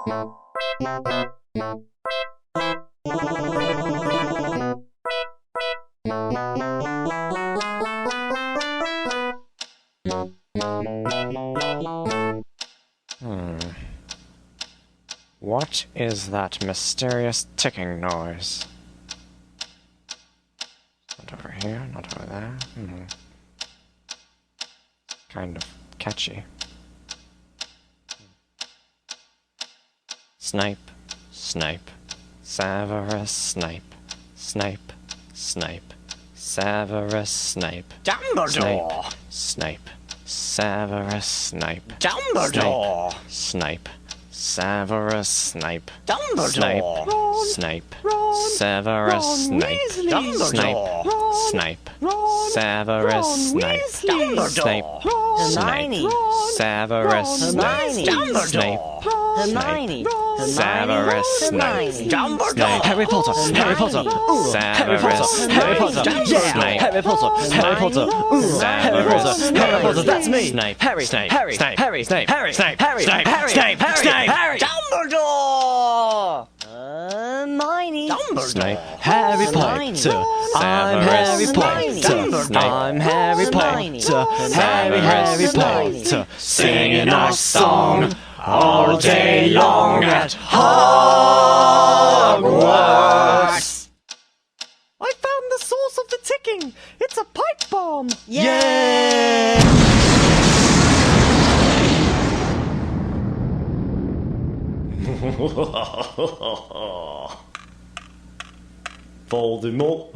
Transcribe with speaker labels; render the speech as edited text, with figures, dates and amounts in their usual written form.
Speaker 1: What is that mysterious ticking noise? Not over here, not over there. Kind of catchy. Snipe, Snipe, Severus Snape, Snape, Snape, Severus Snape,
Speaker 2: Dumbledore!
Speaker 1: Snape, Severus Snape,
Speaker 2: Dumbledore!
Speaker 1: Snape, Severus Snape,
Speaker 2: Dumbledore!
Speaker 1: Snape, Severus Snape,
Speaker 2: Dumbledore!
Speaker 1: Snape, Severus Snape, Snape,
Speaker 2: Hermione!
Speaker 1: Severus Snape, Snape,
Speaker 2: Hermione!
Speaker 1: Severus Snape,
Speaker 2: Dumbledore!
Speaker 1: Harry Potter, Harry Potter, Severus
Speaker 2: Harry Potter,
Speaker 1: Snape,
Speaker 2: Harry Potter, Harry Potter, Harry Potter, Harry Potter, that's me!
Speaker 1: Snape,
Speaker 2: Harry,
Speaker 1: Snape,
Speaker 2: Harry,
Speaker 1: Snape,
Speaker 2: Harry,
Speaker 1: Snape,
Speaker 2: Harry,
Speaker 1: Snape,
Speaker 2: Harry,
Speaker 1: Snape,
Speaker 2: Harry,
Speaker 1: Snape,
Speaker 2: Harry,
Speaker 1: Snape,
Speaker 2: Harry,
Speaker 3: Dumbledore!
Speaker 2: Hermione!
Speaker 1: Snape,
Speaker 3: Harry
Speaker 2: Hermione.
Speaker 3: Potter. I'm Harry Potter. I'm Harry Potter. Harry Potter. Singing our song all day long at Hogwarts. I found the source of the ticking. It's a pipe bomb. Yay! Voldemort,